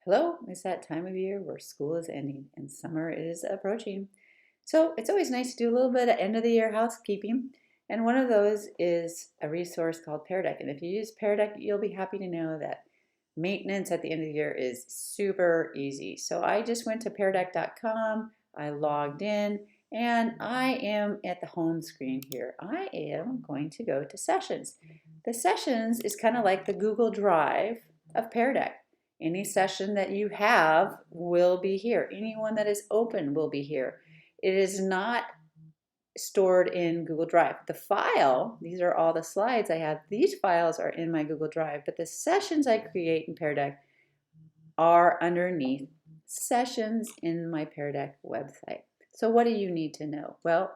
Hello, it's that time of year where school is ending and summer is approaching. So it's always nice to do a little bit of end of the year housekeeping. And one of those is a resource called Pear Deck. And if you use Pear Deck, you'll be happy to know that maintenance at the end of the year is super easy. So I just went to peardeck.com, I logged in, and I am at the home screen here. I am going to go to Sessions. The Sessions is kind of like the Google Drive of Pear Deck. Any session that you have will be here. Anyone that is open will be here. It is not stored in Google Drive. The file, these are all the slides I have, these files are in my Google Drive, but the sessions I create in Pear Deck are underneath sessions in my Pear Deck website. So what do you need to know? Well,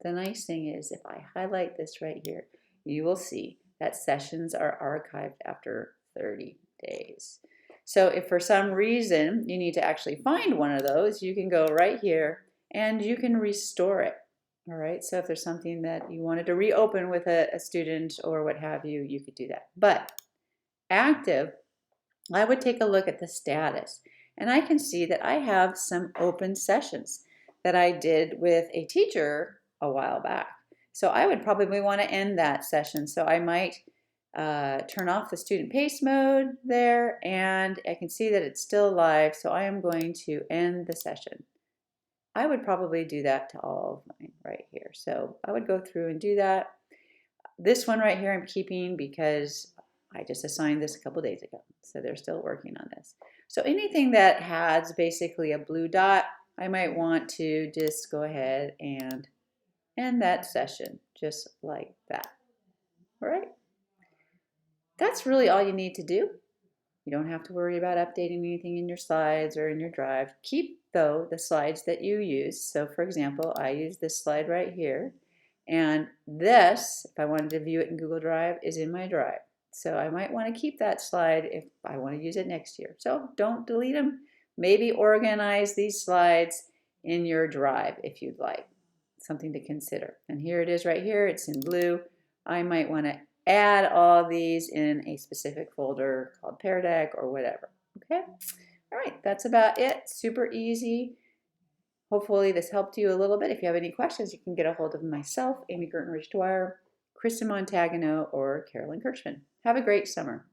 the nice thing is if I highlight this right here, you will see that sessions are archived after 30 days. So if for some reason you need to actually find one of those, you can go right here and you can restore it. All right, so if there's something that you wanted to reopen with a student or what have you, you could do that. But active, I would take a look at the status and I can see that I have some open sessions that I did with a teacher a while back. So I would probably want to end that session. So I might turn off the student pace mode there, and I can see that it's still live, so I am going to end the session. I would probably do that to all of mine right here. So I would go through and do that. This one right here I'm keeping because I just assigned this a couple days ago, so they're still working on this. So anything that has basically a blue dot, I might want to just go ahead and end that session just like that. All right. That's really all you need to do. You don't have to worry about updating anything in your slides or in your drive. Keep, though, the slides that you use. So, for example, I use this slide right here. And this, if I wanted to view it in Google Drive, is in my drive. So I might want to keep that slide if I want to use it next year. So don't delete them. Maybe organize these slides in your drive if you'd like. Something to consider. And here it is right here. It's in blue. I might want to add all these in a specific folder called Pear Deck or whatever. Okay? All right, that's about it. Super easy. Hopefully this helped you a little bit. If you have any questions, you can get a hold of myself, Amy Gertenrich-Dwyer, Kristen Montagano, or Carolyn Kirchman. Have a great summer.